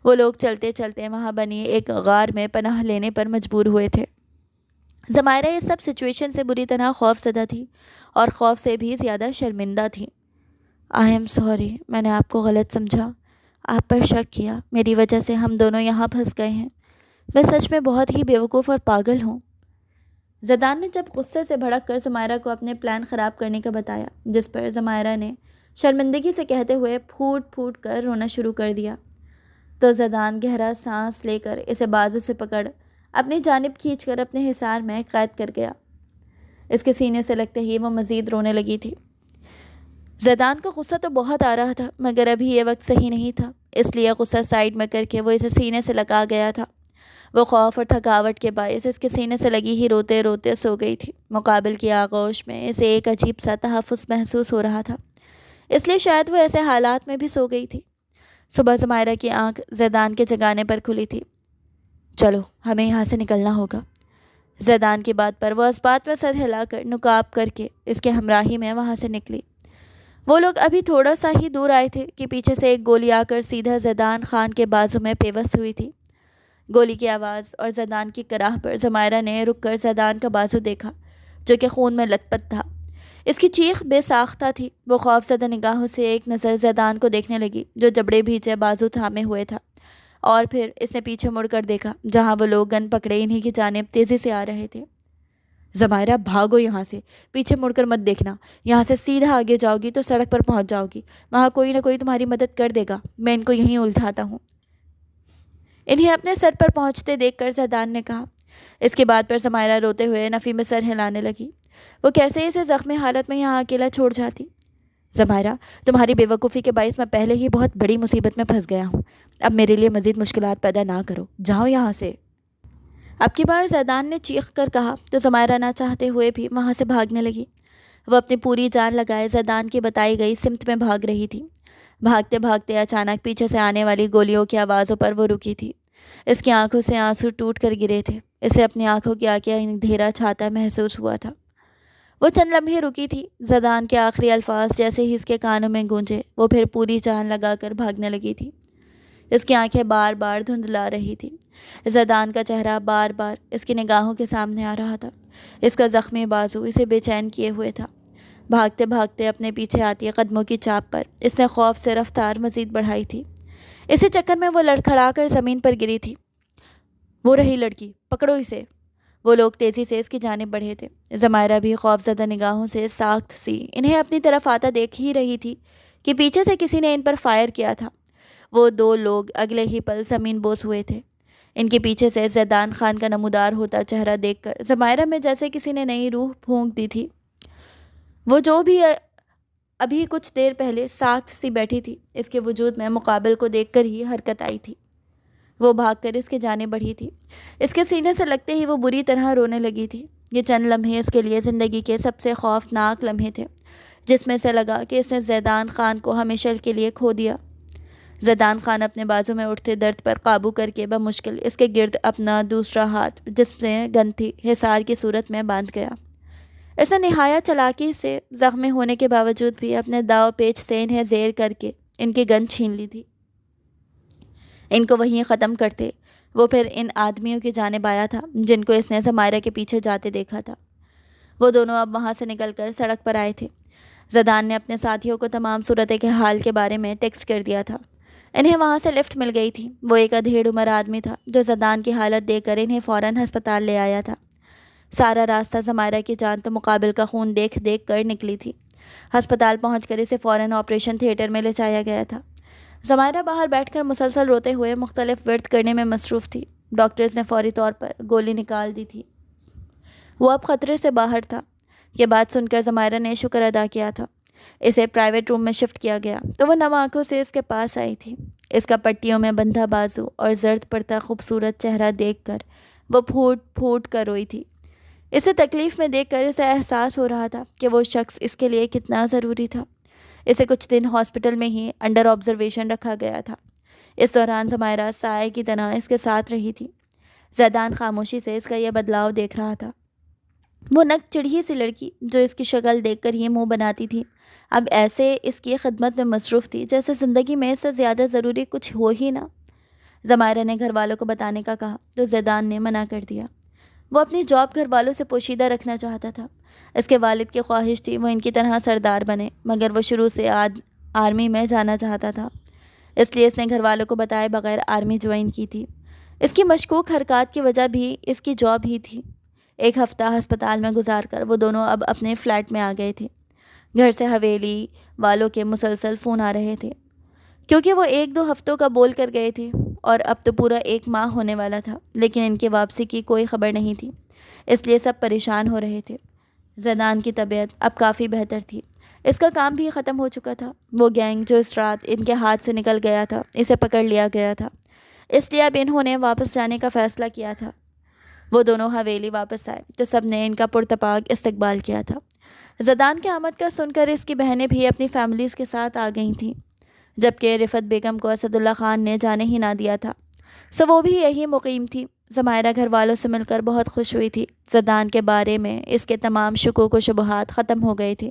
وہ لوگ چلتے چلتے وہاں بنی ایک غار میں پناہ لینے پر مجبور ہوئے تھے۔ ضمائرہ اس سب سچویشن سے بری طرح خوفزدہ تھی اور خوف سے بھی زیادہ شرمندہ تھی۔ آئی ایم سوری، میں نے آپ کو غلط سمجھا، آپ پر شک کیا، میری وجہ سے ہم دونوں یہاں پھنس گئے ہیں۔ میں سچ میں بہت ہی بیوقوف اور پاگل ہوں۔ زیدان نے جب غصے سے بھڑک کر ضمائرہ کو اپنے پلان خراب کرنے کا بتایا، جس پر ضمائرہ نے شرمندگی سے کہتے ہوئے پھوٹ پھوٹ کر رونا شروع کر دیا، تو زیدان گہرا سانس لے کر اسے بازو سے پکڑ اپنی جانب کھینچ کر اپنے حصار میں قید کر گیا۔ اس کے سینے سے لگتے ہی وہ مزید رونے لگی تھی۔ زیدان کا غصہ تو بہت آ رہا تھا، مگر ابھی یہ وقت صحیح نہیں تھا، اس لیے غصہ سائڈ میں کر کے وہ اسے سینے سے لگا گیا تھا۔ وہ خوف اور تھکاوٹ کے باعث اس کے سینے سے لگی ہی روتے روتے سو گئی تھی۔ مقابل کی آغوش میں اسے ایک عجیب سا تحفظ محسوس ہو رہا تھا، اس لیے شاید وہ ایسے حالات میں بھی سو گئی تھی۔ صبح ضمائرہ کی آنکھ زیدان کے جگانے پر کھلی تھی۔ چلو، ہمیں یہاں سے نکلنا ہوگا۔ زیدان کی بات پر وہ اس بات میں سر ہلا کر نکاب کر کے اس کے ہمراہی میں وہاں سے نکلی۔ وہ لوگ ابھی تھوڑا سا ہی دور آئے تھے کہ پیچھے سے ایک گولی آ کر سیدھا زیدان خان کے بازو میں پیوست ہوئی تھی۔ گولی کی آواز اور زیدان کی کراہ پر ضمائرہ نے رک کر زیدان کا بازو دیکھا، جو کہ خون میں لت پت تھا۔ اس کی چیخ بے ساختہ تھی۔ وہ خوفزدہ نگاہوں سے ایک نظر زیدان کو دیکھنے لگی، جو جبڑے بھیجے بازو تھامے ہوئے تھا، اور پھر اس نے پیچھے مڑ کر دیکھا، جہاں وہ لوگ گن پکڑے انہی کی جانب تیزی سے آ رہے تھے۔ ضمائرہ، بھاگو یہاں سے، پیچھے مڑ کر مت دیکھنا، یہاں سے سیدھا آگے جاؤ گی تو سڑک پر پہنچ جاؤ گی، وہاں کوئی نہ کوئی تمہاری مدد کر دے گا، میں ان کو یہیں الجھاتا ہوں۔ انہیں اپنے سر پر پہنچتے دیکھ کر زیدان نے کہا۔ اس کی بات پر ضمائرہ روتے ہوئے نفی میں سر ہلانے لگی۔ وہ کیسے اسے زخمی حالت میں یہاں اکیلا چھوڑ جاتی؟ ضمائرہ، تمہاری بے وقوفی کے باعث میں پہلے ہی بہت بڑی مصیبت میں پھنس گیا ہوں، اب میرے لیے مزید مشکلات پیدا نہ کرو، جاؤ یہاں سے۔ اب کی بار زیدان نے چیخ کر کہا تو ضمائرہ نہ چاہتے ہوئے بھی وہاں سے بھاگنے لگی۔ وہ اپنی پوری جان لگائے زیدان کی بتائی گئی سمت میں بھاگ رہی تھی۔ بھاگتے بھاگتے اچانک پیچھے سے آنے والی گولیوں کی آوازوں پر وہ رکی تھی۔ اس کی آنکھوں سے آنسو ٹوٹ کر گرے تھے۔ اسے اپنی آنکھوں کے آگے اندھیرا چھاتا محسوس ہوا تھا۔ وہ چند لمحے رکی تھی۔ زیدان کے آخری الفاظ جیسے ہی اس کے کانوں میں گونجے، وہ پھر پوری جان لگا کر بھاگنے لگی تھی۔ اس کی آنکھیں بار بار دھندلا رہی تھی۔ زیدان کا چہرہ بار بار اس کی نگاہوں کے سامنے آ رہا تھا۔ اس کا زخمی بازو اسے بے چین کیے ہوئے تھا۔ بھاگتے بھاگتے اپنے پیچھے آتی قدموں کی چاپ پر اس نے خوف سے رفتار مزید بڑھائی تھی۔ اسی چکر میں وہ لڑکھڑا کر زمین پر گری تھی۔ وہ رہی لڑکی، پکڑو اسے۔ وہ لوگ تیزی سے اس کی جانب بڑھے تھے۔ ضمائرہ بھی خوفزدہ نگاہوں سے ساخت سی انہیں اپنی طرف آتا دیکھ ہی رہی تھی کہ پیچھے سے کسی نے ان پر فائر کیا تھا۔ وہ دو لوگ اگلے ہی پل زمین بوس ہوئے تھے۔ ان کے پیچھے سے زیدان خان کا نمودار ہوتا چہرہ دیکھ کر ضمائرہ میں جیسے کسی نے نئی روح پھونک دی تھی۔ وہ جو بھی ابھی کچھ دیر پہلے ساخت سی بیٹھی تھی، اس کے وجود میں مقابل کو دیکھ کر ہی حرکت آئی تھی۔ وہ بھاگ کر اس کے جانے بڑھی تھی۔ اس کے سینے سے لگتے ہی وہ بری طرح رونے لگی تھی۔ یہ چند لمحے اس کے لیے زندگی کے سب سے خوفناک لمحے تھے، جس میں سے لگا کہ اس نے زیدان خان کو ہمیشہ کے لیے کھو دیا۔ زیدان خان اپنے بازو میں اٹھتے درد پر قابو کر کے بمشکل اس کے گرد اپنا دوسرا ہاتھ، جس میں گن تھی، حصار کی صورت میں باندھ گیا۔ اس نے نہایت چالاکی سے زخمی ہونے کے باوجود بھی اپنے داؤ پیچ سے انہیں زیر کر کے ان کی گن چھین لی تھی۔ ان کو وہیں ختم کرتے وہ پھر ان آدمیوں کی جانب آیا تھا جن کو اس نے ضمائرہ کے پیچھے جاتے دیکھا تھا۔ وہ دونوں اب وہاں سے نکل کر سڑک پر آئے تھے۔ زیدان نے اپنے ساتھیوں کو تمام صورت کے حال کے بارے میں ٹیکسٹ کر دیا تھا۔ انہیں وہاں سے لفٹ مل گئی تھی۔ وہ ایک ادھیڑ عمر آدمی تھا جو زیدان کی حالت دیکھ کر انہیں فوراً ہسپتال لے آیا تھا۔ سارا راستہ ضمائرہ کی جان تو مقابل کا خون دیکھ دیکھ کر نکلی تھی۔ ہسپتال پہنچ کر اسے فوراً آپریشن تھیٹر میں لے جایا گیا تھا۔ ضمائرہ باہر بیٹھ کر مسلسل روتے ہوئے مختلف ورد کرنے میں مصروف تھی۔ ڈاکٹرز نے فوری طور پر گولی نکال دی تھی۔ وہ اب خطرے سے باہر تھا۔ یہ بات سن کر ضمائرہ نے شکر ادا کیا تھا۔ اسے پرائیویٹ روم میں شفٹ کیا گیا تو وہ نم آنکھوں سے اس کے پاس آئی تھی۔ اس کا پٹیوں میں بندھا بازو اور زرد پڑتا خوبصورت چہرہ دیکھ کر وہ پھوٹ پھوٹ کر روئی تھی۔ اسے تکلیف میں دیکھ کر اسے احساس ہو رہا تھا کہ وہ شخص اس کے لیے کتنا ضروری تھا۔ اسے کچھ دن ہاسپٹل میں ہی انڈر آبزرویشن رکھا گیا تھا۔ اس دوران ضمائرہ سائے کی طرح اس کے ساتھ رہی تھی۔ زیدان خاموشی سے اس کا یہ بدلاؤ دیکھ رہا تھا۔ وہ نک چڑھی سی لڑکی جو اس کی شکل دیکھ کر ہی منہ بناتی تھی، اب ایسے اس کی خدمت میں مصروف تھی جیسے زندگی میں اس سے زیادہ ضروری کچھ ہو ہی نہ۔ ضمائرہ نے گھر والوں کو بتانے کا کہا تو زیدان نے منع کر دیا۔ وہ اپنی جاب گھر والوں سے پوشیدہ رکھنا چاہتا تھا۔ اس کے والد کی خواہش تھی وہ ان کی طرح سردار بنے، مگر وہ شروع سے آرمی میں جانا چاہتا تھا، اس لیے اس نے گھر والوں کو بتائے بغیر آرمی جوائن کی تھی۔ اس کی مشکوک حرکات کی وجہ بھی اس کی جاب ہی تھی۔ ایک ہفتہ ہسپتال میں گزار کر وہ دونوں اب اپنے فلیٹ میں آ گئے تھے۔ گھر سے حویلی والوں کے مسلسل فون آ رہے تھے، کیونکہ وہ 1-2 ہفتوں کا بول کر گئے تھے اور اب تو پورا 1 ماہ ہونے والا تھا، لیکن ان کی واپسی کی کوئی خبر نہیں تھی، اس لیے سب پریشان ہو رہے تھے۔ زیدان کی طبیعت اب کافی بہتر تھی۔ اس کا کام بھی ختم ہو چکا تھا۔ وہ گینگ جو اس رات ان کے ہاتھ سے نکل گیا تھا، اسے پکڑ لیا گیا تھا، اس لیے اب انہوں نے واپس جانے کا فیصلہ کیا تھا۔ وہ دونوں حویلی واپس آئے تو سب نے ان کا پرتپاک استقبال کیا تھا۔ زیدان کی آمد کا سن کر اس کی بہنیں بھی اپنی فیملیز کے ساتھ آ گئی تھیں، جبکہ رفعت بیگم کو اسد اللہ خان نے جانے ہی نہ دیا تھا، سو وہ بھی یہی مقیم تھی۔ ضمائرہ گھر والوں سے مل کر بہت خوش ہوئی تھی۔ زیدان کے بارے میں اس کے تمام شکوک و شبہات ختم ہو گئے تھے،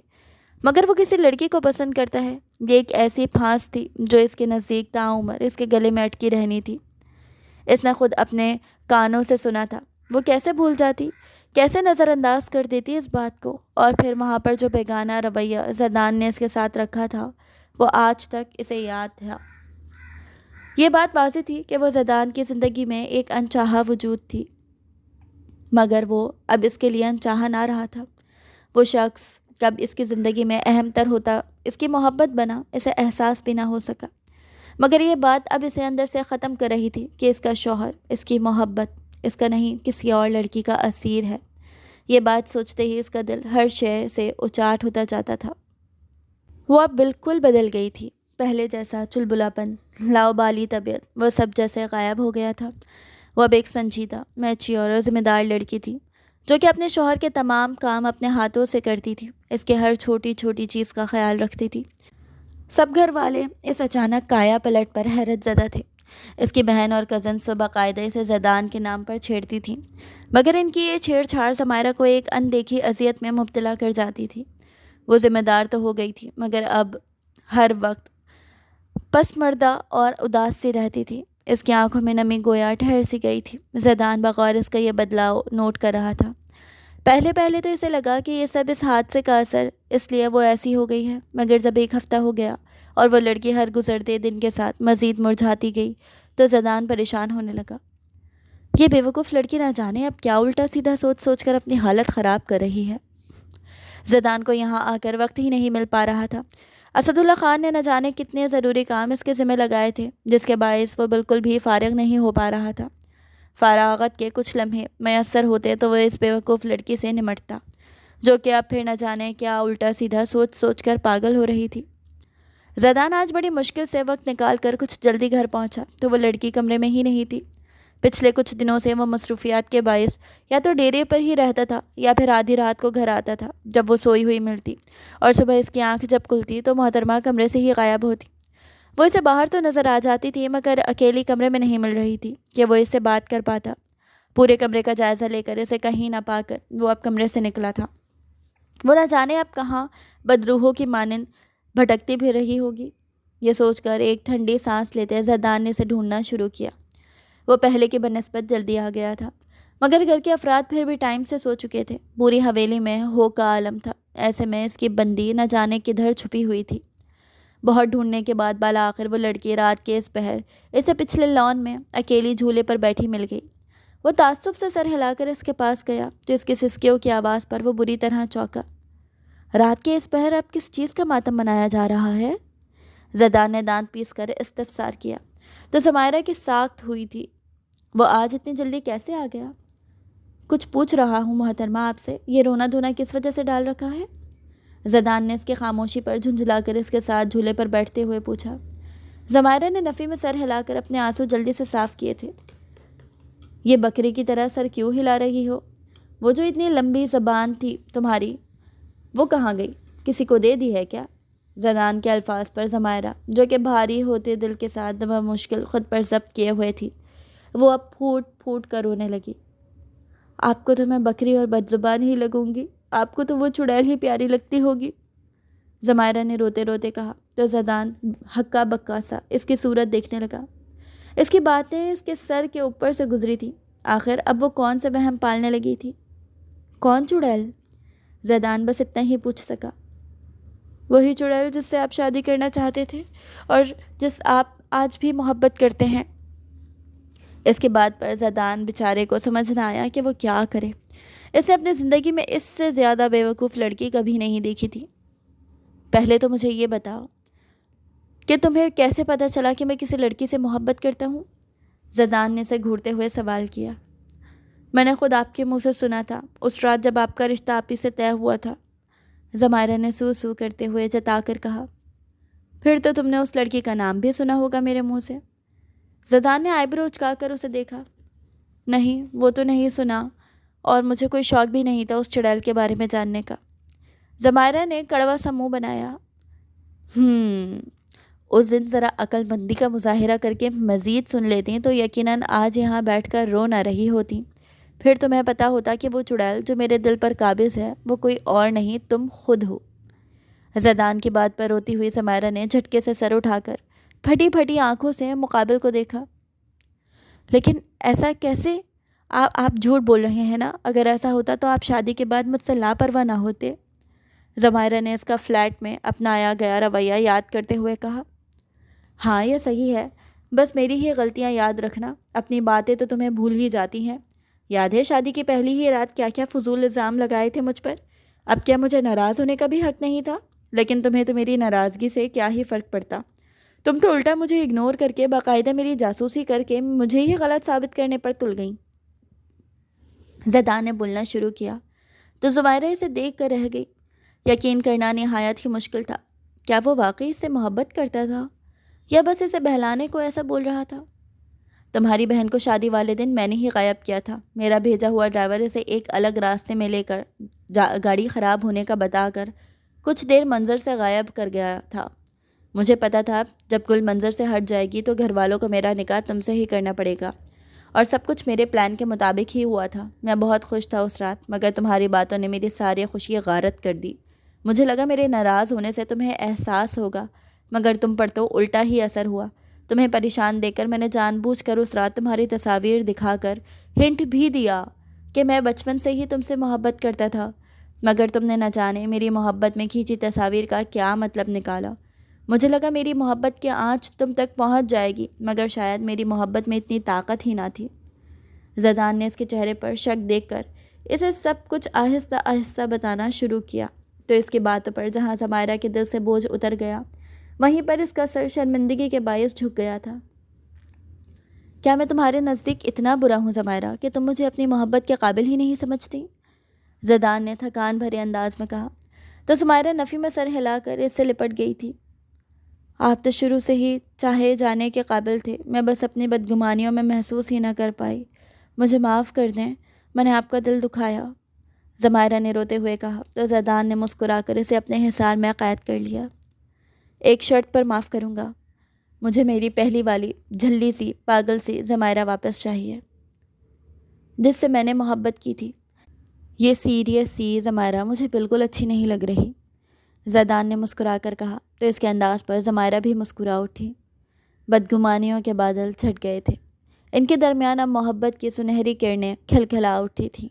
مگر وہ کسی لڑکی کو پسند کرتا ہے، یہ ایک ایسی پھانس تھی جو اس کے نزدیک تعمر اس کے گلے میں اٹکی رہنی تھی۔ اس نے خود اپنے کانوں سے سنا تھا۔ وہ کیسے بھول جاتی، کیسے نظر انداز کر دیتی اس بات کو، اور پھر وہاں پر جو بیگانہ رویہ زیدان نے اس کے ساتھ رکھا تھا وہ آج تک اسے یاد تھا۔ یہ بات واضح تھی کہ وہ زیدان کی زندگی میں ایک انچاہا وجود تھی، مگر وہ اب اس کے لیے انچاہا نہ رہا تھا۔ وہ شخص کب اس کی زندگی میں اہم تر ہوتا، اس کی محبت بنا، اسے احساس بھی نہ ہو سکا، مگر یہ بات اب اسے اندر سے ختم کر رہی تھی کہ اس کا شوہر، اس کی محبت اس کا نہیں کسی اور لڑکی کا اسیر ہے۔ یہ بات سوچتے ہی اس کا دل ہر شے سے اچاٹ ہوتا جاتا تھا۔ وہ اب بالکل بدل گئی تھی۔ پہلے جیسا چلبلاپن، لاؤبالی طبیعت، وہ سب جیسے غائب ہو گیا تھا۔ وہ اب ایک سنجیدہ، میچیور اور ذمہ دار لڑکی تھی جو کہ اپنے شوہر کے تمام کام اپنے ہاتھوں سے کرتی تھی، اس کے ہر چھوٹی چھوٹی چیز کا خیال رکھتی تھی۔ سب گھر والے اس اچانک کایا پلٹ پر حیرت زدہ تھے۔ اس کی بہن اور کزنز تو باقاعدہ اسے زیدان کے نام پر چھیڑتی تھیں، مگر ان کی یہ چھیڑ چھاڑ ضمائرہ کو ایک اندیکھی اذیت میں مبتلا کر جاتی تھی۔ وہ ذمہ دار تو ہو گئی تھی، مگر اب ہر وقت پسماردہ اور اداس سی رہتی تھی۔ اس کی آنکھوں میں نمی گویا ٹھہر سی گئی تھی۔ زیدان بغور اس کا یہ بدلاؤ نوٹ کر رہا تھا۔ پہلے تو اسے لگا کہ یہ سب اس حادثے کا اثر اس لیے وہ ایسی ہو گئی ہے، مگر جب 1 ہفتہ ہو گیا اور وہ لڑکی ہر گزرتے دن کے ساتھ مزید مرجھاتی گئی تو زیدان پریشان ہونے لگا۔ یہ بے وقوف لڑکی نہ جانے اب کیا الٹا سیدھا سوچ سوچ کر اپنی حالت خراب کر رہی ہے۔ زیدان کو یہاں آ کر وقت ہی نہیں مل پا رہا تھا۔ اسد اللہ خان نے نہ جانے کتنے ضروری کام اس کے ذمہ لگائے تھے، جس کے باعث وہ بالکل بھی فارغ نہیں ہو پا رہا تھا۔ فراغت کے کچھ لمحے میسر ہوتے تو وہ اس بے وقوف لڑکی سے نمٹتا، جو کہ اب پھر نہ جانے کیا الٹا سیدھا سوچ سوچ کر پاگل ہو رہی تھی۔ زیدان آج بڑی مشکل سے وقت نکال کر کچھ جلدی گھر پہنچا تو وہ لڑکی کمرے میں ہی نہیں تھی۔ پچھلے کچھ دنوں سے وہ مصروفیات کے باعث یا تو ڈیرے پر ہی رہتا تھا یا پھر آدھی رات کو گھر آتا تھا جب وہ سوئی ہوئی ملتی، اور صبح اس کی آنکھ جب کھلتی تو محترمہ کمرے سے ہی غائب ہوتی۔ وہ اسے باہر تو نظر آ جاتی تھی مگر اکیلی کمرے میں نہیں مل رہی تھی کہ وہ اس سے بات کر پاتا۔ پورے کمرے کا جائزہ لے کر اسے کہیں نہ پا کر وہ اب کمرے سے نکلا تھا۔ وہ نہ جانے اب کہاں بدروحوں کی مانند بھٹکتی پھر رہی ہوگی۔ یہ سوچ کر ایک ٹھنڈی سانس لیتے زیدان نے اسے ڈھونڈنا شروع کیا۔ وہ پہلے کی بنسبت جلدی آ گیا تھا مگر گھر کے افراد پھر بھی ٹائم سے سو چکے تھے۔ پوری حویلی میں ہو کا عالم تھا۔ ایسے میں اس کی بندی نہ جانے کدھر چھپی ہوئی تھی۔ بہت ڈھونڈنے کے بعد بالآخر وہ لڑکی رات کے اس پہر اسے پچھلے لان میں اکیلی جھولے پر بیٹھی مل گئی۔ وہ تعصب سے سر ہلا کر اس کے پاس گیا تو اس کی سسکیوں کی آواز پر وہ بری طرح چونکا۔ رات کے اس پہر اب کس چیز کا ماتم منایا جا رہا ہے؟ زیدان نے دانت پیس کر استفسار کیا تو ضمائرہ کی ساکت ہوئی تھی۔ وہ آج اتنی جلدی کیسے آ گیا؟ کچھ پوچھ رہا ہوں محترمہ آپ سے، یہ رونا دھونا کس وجہ سے ڈال رکھا ہے؟ زیدان نے اس کی خاموشی پر جھنجھلا کر اس کے ساتھ جھولے پر بیٹھتے ہوئے پوچھا۔ ضمائرہ نے نفی میں سر ہلا کر اپنے آنسو جلدی سے صاف کیے تھے۔ یہ بکری کی طرح سر کیوں ہلا رہی ہو؟ وہ جو اتنی لمبی زبان تھی تمہاری وہ کہاں گئی؟ کسی کو دے دی ہے کیا؟ زیدان کے الفاظ پر ضمائرہ جو کہ بھاری ہوتے دل کے ساتھ وہ مشکل خود پر ضبط کیے ہوئے تھی، وہ اب پھوٹ پھوٹ کر رونے لگی۔ آپ کو تو میں بکری اور بدزبان ہی لگوں گی، آپ کو تو وہ چڑیل ہی پیاری لگتی ہوگی، ضمائرہ نے روتے روتے کہا تو زیدان ہکا بکا سا اس کی صورت دیکھنے لگا۔ اس کی باتیں اس کے سر کے اوپر سے گزری تھی۔ آخر اب وہ کون سے وہم پالنے لگی تھی؟ کون چڑیل؟ زیدان بس اتنا ہی پوچھ سکا۔ وہی چڑیل جس سے آپ شادی کرنا چاہتے تھے اور جس آپ آج بھی محبت کرتے ہیں۔ اس کے بعد پر زیدان بیچارے کو سمجھ نہ آیا کہ وہ کیا کرے۔ اس نے اپنی زندگی میں اس سے زیادہ بیوقوف لڑکی کبھی نہیں دیکھی تھی۔ پہلے تو مجھے یہ بتاؤ کہ تمہیں کیسے پتہ چلا کہ میں کسی لڑکی سے محبت کرتا ہوں؟ زیدان نے اسے گھورتے ہوئے سوال کیا۔ میں نے خود آپ کے منہ سے سنا تھا اس رات جب آپ کا رشتہ آپ ہی سے طے ہوا تھا، ضمائرہ نے سو سو کرتے ہوئے جتا کر کہا۔ پھر تو تم نے اس لڑکی کا نام بھی سنا ہوگا میرے منہ سے؟ زیدان نے آئی برو اچکا کر اسے دیکھا۔ نہیں، وہ تو نہیں سنا اور مجھے کوئی شوق بھی نہیں تھا اس چڑیل کے بارے میں جاننے کا۔ ضمائرہ نے کڑوا سا منہ بنایا۔ اس دن ذرا عقل مندی کا مظاہرہ کر کے مزید سن لیتی تو یقیناً آج یہاں بیٹھ کر رو نہ رہی ہوتی۔ پھر تمہیں پتہ ہوتا کہ وہ چڑیل جو میرے دل پر قابض ہے وہ کوئی اور نہیں تم خود ہو۔ زیدان کی بات پر روتی ہوئی ضمائرہ نے جھٹکے سے سر اٹھا کر پھٹی پھٹی آنکھوں سے مقابل کو دیکھا۔ لیکن ایسا کیسے؟ آپ جھوٹ بول رہے ہیں نا؟ اگر ایسا ہوتا تو آپ شادی کے بعد مجھ سے لاپرواہ نہ ہوتے۔ ضمائرہ نے اس کا فلیٹ میں اپنایا گیا رویہ یاد کرتے ہوئے کہا۔ ہاں یہ صحیح ہے، بس میری ہی غلطیاں یاد رکھنا، اپنی باتیں تو تمہیں بھول ہی جاتی ہیں۔ یاد ہے شادی کی پہلی ہی رات کیا کیا فضول الزام لگائے تھے مجھ پر؟ اب کیا مجھے ناراض ہونے کا بھی حق نہیں تھا؟ لیکن تمہیں تو میری ناراضگی سے کیا ہی فرق پڑتا؟ تم تو الٹا مجھے اگنور کر کے باقاعدہ میری جاسوسی کر کے مجھے ہی غلط ثابت کرنے پر تل گئیں۔ زیدان نے بولنا شروع کیا تو ضمائرہ اسے دیکھ کر رہ گئی۔ یقین کرنا نہایت ہی مشکل تھا۔ کیا وہ واقعی اس سے محبت کرتا تھا یا بس اسے بہلانے کو ایسا بول رہا تھا؟ تمہاری بہن کو شادی والے دن میں نے ہی غائب کیا تھا۔ میرا بھیجا ہوا ڈرائیور اسے ایک الگ راستے میں لے کر گاڑی خراب ہونے کا بتا کر کچھ دیر منظر سے غائب کر گیا تھا۔ مجھے پتا تھا جب گل منظر سے ہٹ جائے گی تو گھر والوں کو میرا نکاح تم سے ہی کرنا پڑے گا، اور سب کچھ میرے پلان کے مطابق ہی ہوا تھا۔ میں بہت خوش تھا اس رات، مگر تمہاری باتوں نے میری ساری خوشی غارت کر دی۔ مجھے لگا میرے ناراض ہونے سے تمہیں احساس ہوگا، مگر تم پر تو الٹا ہی اثر ہوا۔ تمہیں پریشان دیکھ کر میں نے جان بوجھ کر اس رات تمہاری تصاویر دکھا کر ہنٹ بھی دیا کہ میں بچپن سے ہی تم سے محبت کرتا تھا، مگر تم نے نہ جانے میری محبت میں کھینچی تصاویر کا کیا مطلب نکالا۔ مجھے لگا میری محبت کی آنچ تم تک پہنچ جائے گی، مگر شاید میری محبت میں اتنی طاقت ہی نہ تھی۔ زیدان نے اس کے چہرے پر شک دیکھ کر اسے سب کچھ آہستہ آہستہ بتانا شروع کیا تو اس کی باتوں پر جہاں ضمائرہ کے دل سے بوجھ اتر گیا وہیں پر اس کا سر شرمندگی کے باعث جھک گیا تھا۔ کیا میں تمہارے نزدیک اتنا برا ہوں ضمائرہ کہ تم مجھے اپنی محبت کے قابل ہی نہیں سمجھتی؟ زیدان نے تھکان بھرے انداز میں کہا تو ضمائرہ نفی میں سر ہلا کر اس سے لپٹ گئی تھی۔ آپ تو شروع سے ہی چاہے جانے کے قابل تھے، میں بس اپنی بدگمانیوں میں محسوس ہی نہ کر پائی۔ مجھے معاف کر دیں، میں نے آپ کا دل دکھایا، ضمائرہ نے روتے ہوئے کہا تو زیدان نے مسکرا کر اسے اپنے حصار میں قید کر لیا۔ ایک شرط پر معاف کروں گا، مجھے میری پہلی والی جھلی سی پاگل سی ضمائرہ واپس چاہیے، جس سے میں نے محبت کی تھی۔ یہ سیریس سی ضمائرہ مجھے بالکل اچھی نہیں لگ رہی، زیدان نے مسکرا کر کہا تو اس کے انداز پر ضمائرہ بھی مسکرا اٹھی۔ بدگمانیوں کے بادل چھٹ گئے تھے، ان کے درمیان اب محبت کی سنہری کرنیں کھلکھلا اٹھی تھیں۔